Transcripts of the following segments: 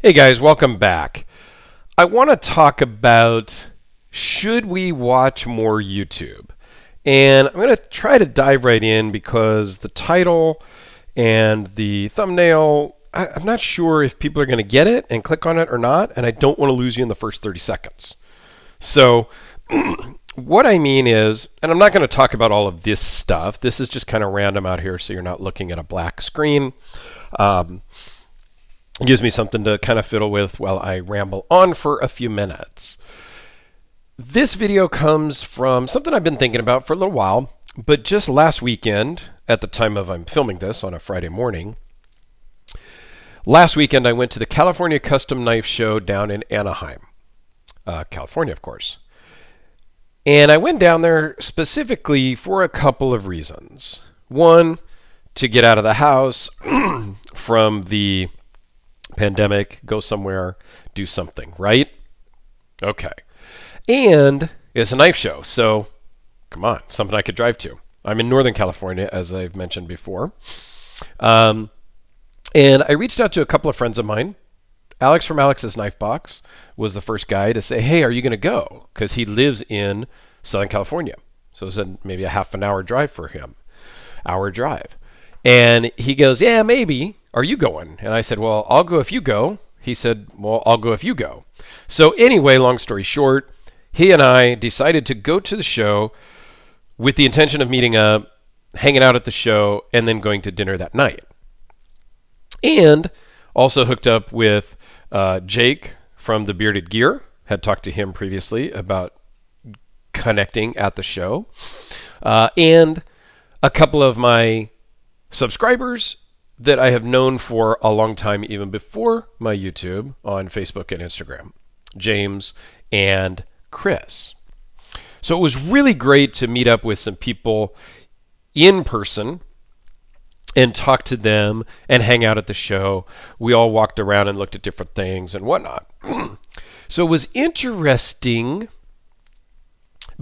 Hey guys, welcome back. I want to talk about should we watch more YouTube? And I'm going to try to dive right in because the title and the thumbnail, I'm not sure if people are going to get it and click on it or not, and I don't want to lose you in the first 30 seconds. So, what I mean is, and I'm not going to talk about all of this stuff, this is just kind of random out here so you're not looking at a black screen. It gives me something to kind of fiddle with while I ramble on for a few minutes. This video comes from something I've been thinking about for a little while, but just last weekend, at the time of I'm filming this on a Friday morning, last weekend I went to the California Custom Knife Show down in Anaheim, California, of course. And I went down there specifically for a couple of reasons. One, to get out of the house from the pandemic, go somewhere, do something, right? Okay. And it's a knife show, so come on, something I could drive to. I'm in Northern California, as I've mentioned before. And I reached out to a couple of friends of mine. Alex from Alex's Knife Box was the first guy to say, hey, are you going to go? Because he lives in Southern California. So it's maybe a half an hour drive for him. Hour drive. And he goes, yeah, maybe. Are you going? And I said, well, I'll go if you go. He said, well, I'll go if you go. So anyway, long story short, he and I decided to go to the show with the intention of meeting up, hanging out at the show, and then going to dinner that night. And also hooked up with Jake from the Bearded Gear. Had talked to him previously about connecting at the show. And a couple of my subscribers that I have known for a long time, even before my YouTube, on Facebook and Instagram, James and Chris. So it was really great to meet up with some people in person and talk to them and hang out at the show. We all walked around and looked at different things and whatnot. So it was interesting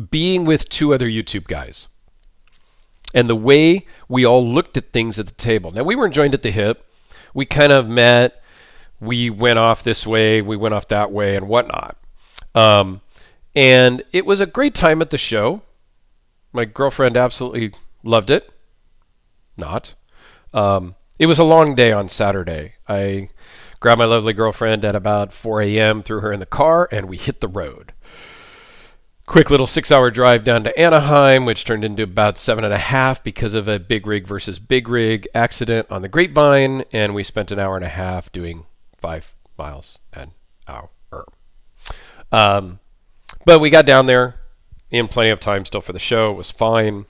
being with two other YouTube guys and the way we all looked at things at the table. Now, we weren't joined at the hip. We kind of met. We went off this way. We went off that way and whatnot. And it was a great time at the show. My girlfriend absolutely loved it. Not. It was a long day on Saturday. I grabbed my lovely girlfriend at about 4 a.m., threw her in the car, and we hit the road. Quick little 6-hour drive down to Anaheim, which turned into about 7.5 because of a big rig versus big rig accident on the Grapevine, and we spent an hour and a half doing 5 miles an hour. But we got down there in plenty of time still for the show. It was fine.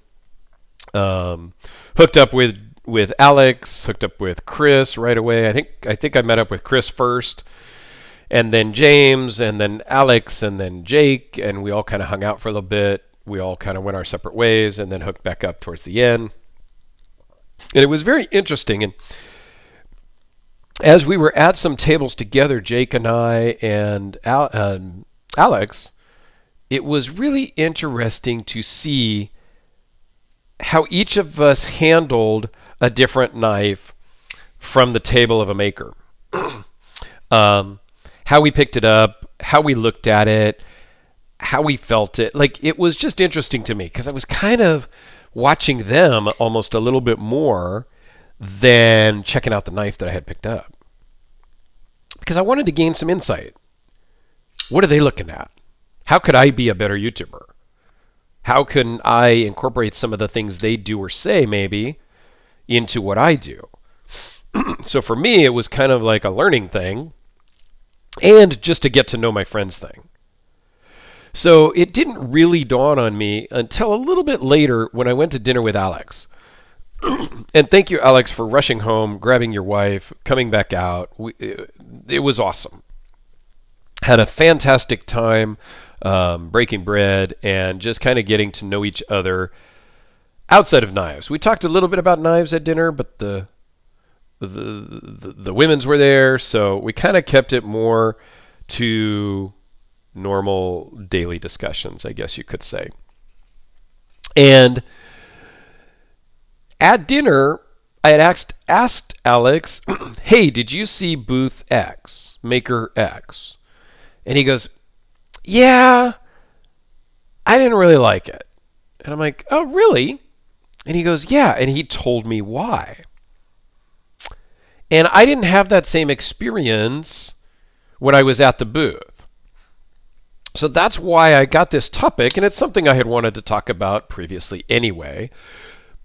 Hooked up with Alex, hooked up with Chris right away. I think I met up with Chris first, and then James, and then Alex, and then Jake, and we all kind of hung out for a little bit. We all kind of went our separate ways, and then hooked back up towards the end. And it was very interesting. And as we were at some tables together, Jake and I and Alex, it was really interesting to see how each of us handled a different knife from the table of a maker. How we picked it up, how we looked at it, how we felt it. Like, it was just interesting to me because I was kind of watching them almost a little bit more than checking out the knife that I had picked up. Because I wanted to gain some insight. What are they looking at? How could I be a better YouTuber? How can I incorporate some of the things they do or say maybe into what I do? So for me, it was kind of like a learning thing and just to get to know my friends thing. So it didn't really dawn on me until a little bit later when I went to dinner with Alex. And thank you, Alex, for rushing home, grabbing your wife, coming back out. It was awesome. Had a fantastic time breaking bread and just kind of getting to know each other outside of knives. We talked a little bit about knives at dinner, but the women's were there, so we kind of kept it more to normal daily discussions, I guess you could say. And at dinner, I had asked Alex, hey, did you see booth X, maker X? And he goes, yeah, I didn't really like it. And I'm like, oh, really? And he goes, yeah. And he told me why. And I didn't have that same experience when I was at the booth. So that's why I got this topic, and it's something I had wanted to talk about previously anyway.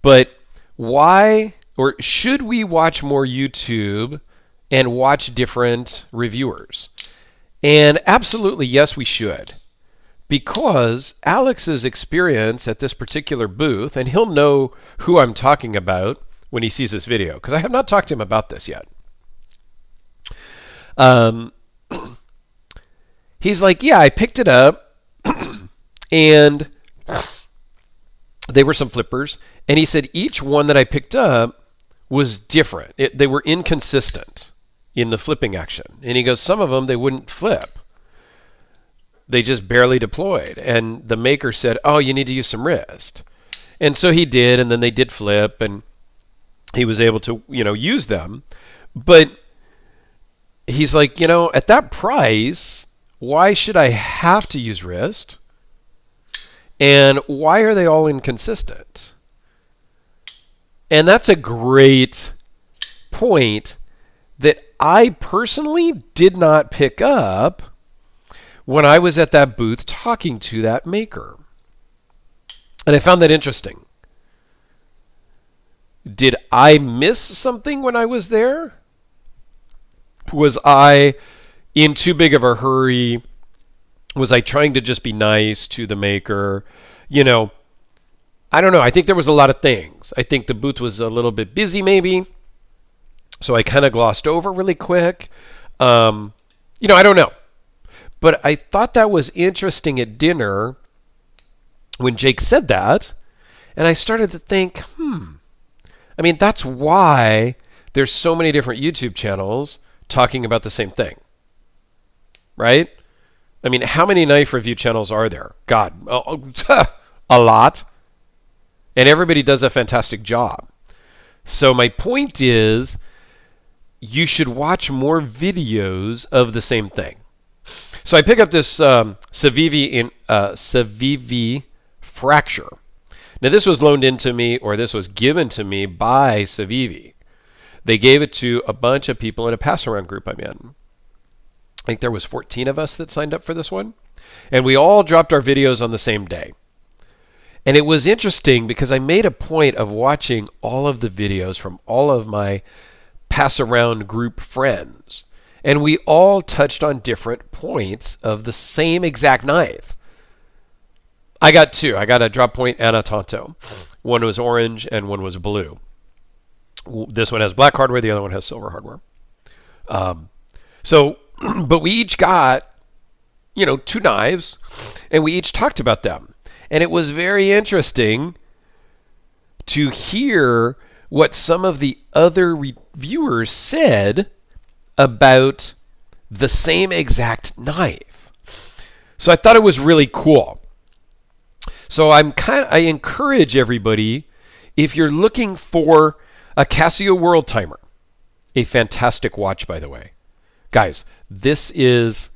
But why, or should we watch more YouTube and watch different reviewers? And absolutely, yes, we should. Because Alex's experience at this particular booth, and he'll know who I'm talking about when he sees this video, because I have not talked to him about this yet. He's like, yeah, I picked it up, and they were some flippers, and he said each one that I picked up was different. They were inconsistent in the flipping action. And he goes, some of them, they wouldn't flip. They just barely deployed. And the maker said, oh, you need to use some wrist. And so he did, and then they did flip, and he was able to, use them. But he's like, at that price, why should I have to use wrist? And why are they all inconsistent? And that's a great point that I personally did not pick up when I was at that booth talking to that maker. And I found that interesting. Did I miss something when I was there? Was I in too big of a hurry? Was I trying to just be nice to the maker? I don't know. I think there was a lot of things. I think the booth was a little bit busy maybe. So I kind of glossed over really quick. I don't know. But I thought that was interesting at dinner when Jake said that. And I started to think, that's why there's so many different YouTube channels talking about the same thing. Right? How many knife review channels are there? God, a lot. And everybody does a fantastic job. So my point is, you should watch more videos of the same thing. So I pick up this Civivi fracture. Now this was loaned into me, or this was given to me by Civivi. They gave it to a bunch of people in a pass-around group I'm in. I think there was 14 of us that signed up for this one. And we all dropped our videos on the same day. And it was interesting because I made a point of watching all of the videos from all of my pass-around group friends. And we all touched on different points of the same exact knife. I got two. I got a drop point and a Tonto. One was orange and one was blue. This one has black hardware. The other one has silver hardware. But we each got, two knives, and we each talked about them. And it was very interesting to hear what some of the other reviewers said about the same exact knife. So I thought it was really cool. So I encourage everybody, if you're looking for a Casio World Timer, a fantastic watch, by the way. Guys, this is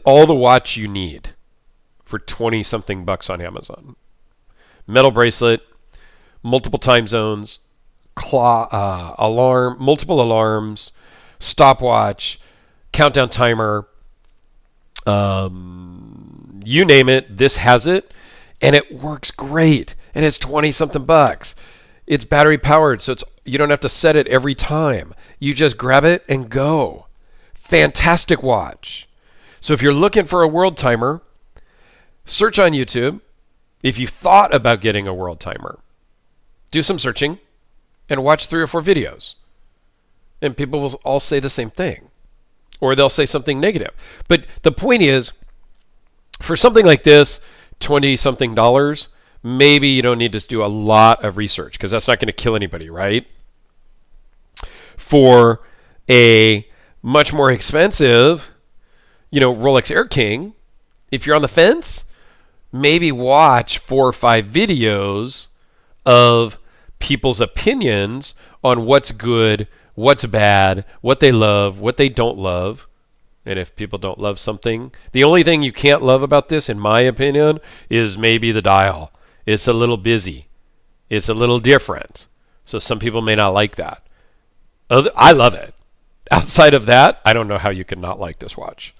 all the watch you need for 20-something bucks on Amazon. Metal bracelet, multiple time zones, alarm, multiple alarms, stopwatch, countdown timer, you name it, this has it, and it works great, and it's 20-something bucks. It's battery powered, so you don't have to set it every time. You just grab it and go. Fantastic watch. So if you're looking for a world timer, search on YouTube. If you thought about getting a world timer, do some searching and watch 3 or 4 videos. And people will all say the same thing. Or they'll say something negative. But the point is, for something like this, $20-something, maybe you don't need to do a lot of research because that's not going to kill anybody, right? For a much more expensive, Rolex Air King, if you're on the fence, maybe watch 4 or 5 videos of people's opinions on what's good, what's bad, what they love, what they don't love. And if people don't love something, the only thing you can't love about this, in my opinion, is maybe the dial. It's a little busy. It's a little different. So some people may not like that. I love it. Outside of that, I don't know how you could not like this watch.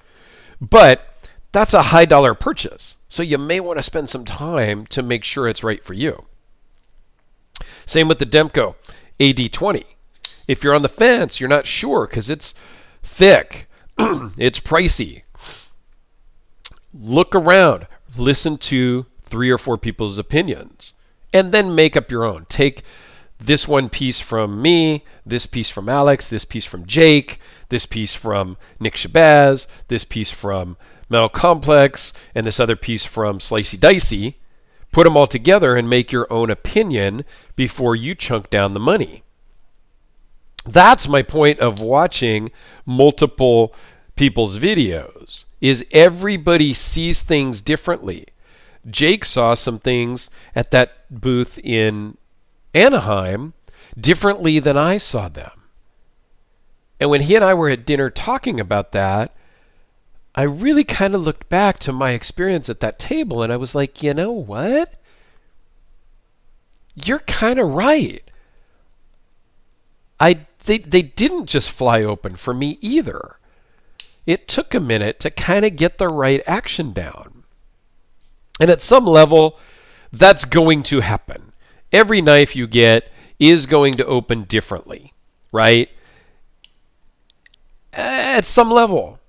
But that's a high dollar purchase. So you may want to spend some time to make sure it's right for you. Same with the Demko AD20. If you're on the fence, you're not sure because it's thick, it's pricey. Look around, listen to 3 or 4 people's opinions, and then make up your own. Take this one piece from me, this piece from Alex, this piece from Jake, this piece from Nick Shabazz, this piece from Metal Complex, and this other piece from Slicey Dicey. Put them all together and make your own opinion before you chunk down the money. That's my point of watching multiple people's videos, is everybody sees things differently. Jake saw some things at that booth in Anaheim differently than I saw them. And when he and I were at dinner talking about that, I really kind of looked back to my experience at that table and I was like, you know what? You're kind of right. They didn't just fly open for me either. It took a minute to kind of get the right action down. And at some level, that's going to happen. Every knife you get is going to open differently, right? At some level.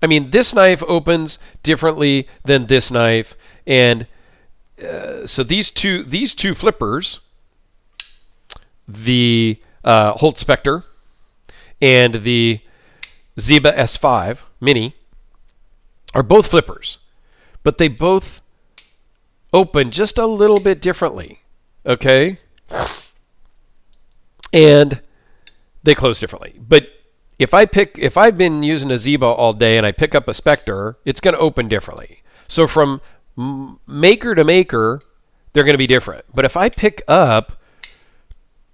I mean, this knife opens differently than this knife, and so these two flippers, the Holt Spectre and the Ziba S5 Mini, are both flippers, but they both open just a little bit differently, okay? And they close differently. But if I've been using a Ziba all day and I pick up a Spectre, it's going to open differently. So from maker to maker, they're going to be different. But if I pick up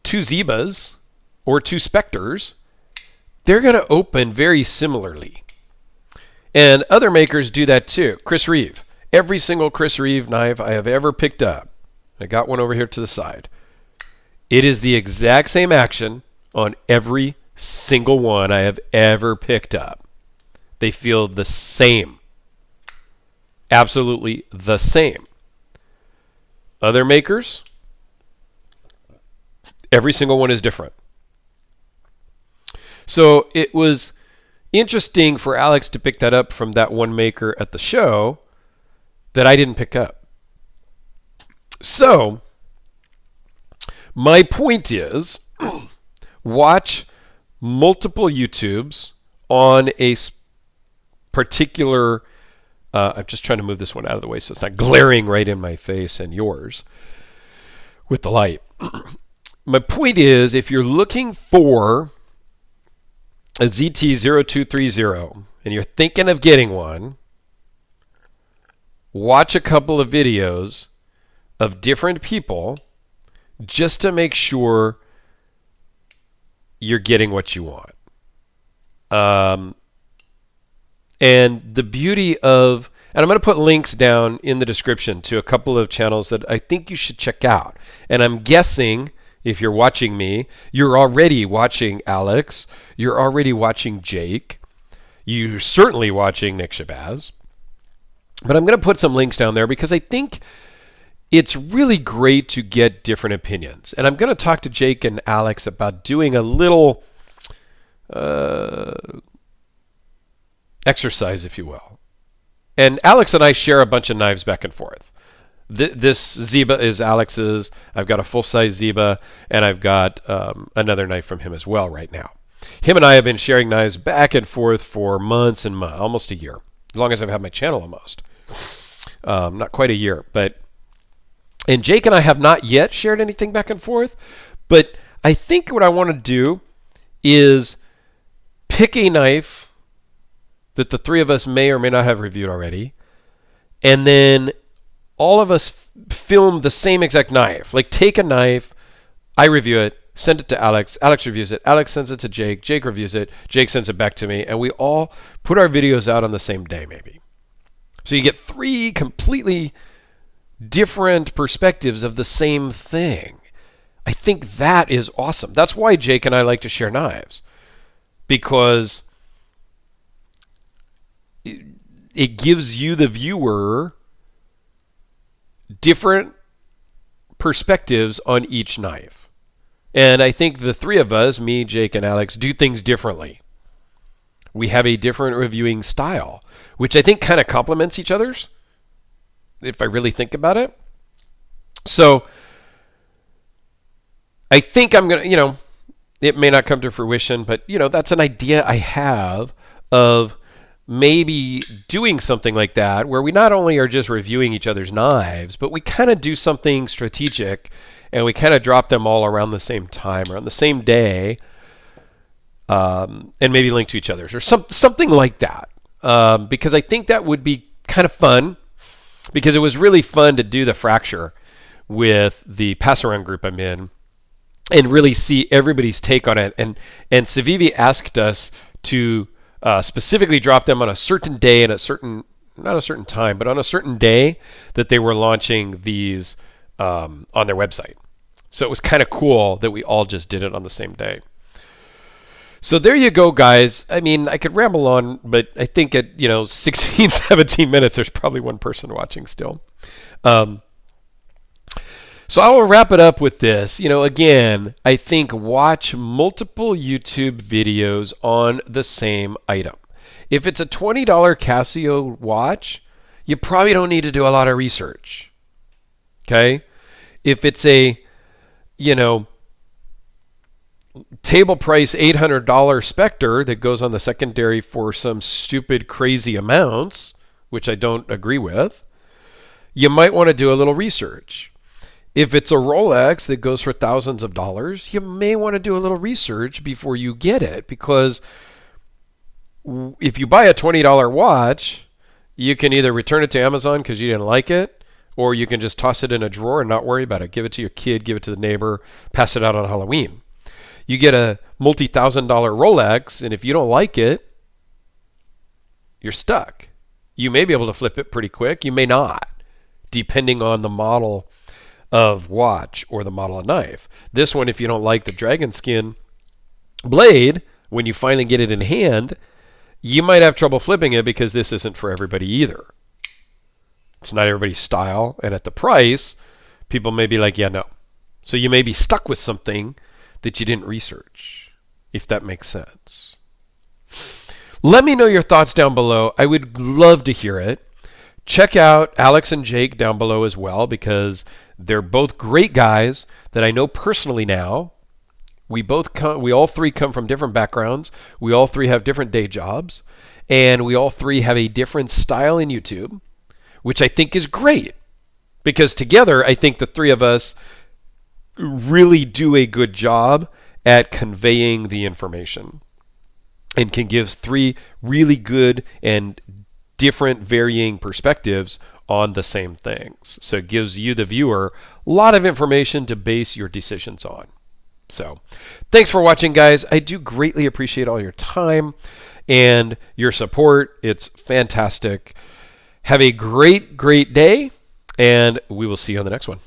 2 Zibas or 2 Spectres, they're going to open very similarly. And other makers do that too. Chris Reeve. Every single Chris Reeve knife I have ever picked up, I got one over here to the side, it is the exact same action on every single one I have ever picked up. They feel the same. Absolutely the same. Other makers, every single one is different. So it was interesting for Alex to pick that up from that one maker at the show that I didn't pick up. So my point is, watch multiple YouTubes on a particular, I'm just trying to move this one out of the way so it's not glaring right in my face and yours with the light. My point is, if you're looking for a ZT0230 and you're thinking of getting one, watch a couple of videos of different people just to make sure you're getting what you want. And the beauty of, and I'm going to put links down in the description to a couple of channels that I think you should check out. And I'm guessing, if you're watching me, you're already watching Alex, you're already watching Jake, you're certainly watching Nick Shabazz. But I'm going to put some links down there because I think it's really great to get different opinions. And I'm going to talk to Jake and Alex about doing a little exercise, if you will. And Alex and I share a bunch of knives back and forth. This Ziba is Alex's. I've got a full-size Ziba, and I've got another knife from him as well right now. Him and I have been sharing knives back and forth for months and months, almost a year. As long as I've had my channel almost. Not quite a year, but... And Jake and I have not yet shared anything back and forth, but I think what I want to do is pick a knife that the three of us may or may not have reviewed already, and then all of us film the same exact knife. Like take a knife, I review it, send it to Alex. Alex reviews it. Alex sends it to Jake. Jake reviews it. Jake sends it back to me. And we all put our videos out on the same day, maybe. So you get 3 completely different perspectives of the same thing. I think that is awesome. That's why Jake and I like to share knives. Because it gives you, the viewer, different perspectives on each knife. And I think the 3 of us, me, Jake, and Alex, do things differently. We have a different reviewing style, which I think kind of complements each other's, if I really think about it. So I think I'm going to, it may not come to fruition, but, that's an idea I have of maybe doing something like that, where we not only are just reviewing each other's knives, but we kind of do something strategic, and we kind of drop them all around the same time or on the same day, and maybe link to each other's or something like that. Because I think that would be kind of fun, because it was really fun to do the fracture with the pass-around group I'm in and really see everybody's take on it. And Civivi asked us to specifically drop them on a certain day and not a certain time, but on a certain day that they were launching these on their website. So it was kind of cool that we all just did it on the same day. So there you go, guys. I mean, I could ramble on, but I think at 16, 17 minutes, there's probably one person watching still. So I will wrap it up with this. Again, I think watch multiple YouTube videos on the same item. If it's a $20 Casio watch, you probably don't need to do a lot of research. Okay? If it's a, table price $800 Spectre that goes on the secondary for some stupid, crazy amounts, which I don't agree with, you might want to do a little research. If it's a Rolex that goes for thousands of dollars, you may want to do a little research before you get it, because if you buy a $20 watch, you can either return it to Amazon because you didn't like it, or you can just toss it in a drawer and not worry about it. Give it to your kid, give it to the neighbor, pass it out on Halloween. You get a multi-$1,000 Rolex, and if you don't like it, you're stuck. You may be able to flip it pretty quick. You may not, depending on the model of watch or the model of knife. This one, if you don't like the dragon skin blade, when you finally get it in hand, you might have trouble flipping it, because this isn't for everybody either. It's not everybody's style, and at the price, people may be like, yeah, no. So you may be stuck with something that you didn't research, if that makes sense. Let me know your thoughts down below. I would love to hear it. Check out Alex and Jake down below as well, because they're both great guys that I know personally now. We all 3 come from different backgrounds. We all 3 have different day jobs, and we all 3 have a different style in YouTube, which I think is great, because together I think the 3 of us really do a good job at conveying the information, and can give 3 really good and different varying perspectives on the same things. So it gives you, the viewer, a lot of information to base your decisions on. So thanks for watching, guys. I do greatly appreciate all your time and your support. It's fantastic. Have a great, great day, and we will see you on the next one.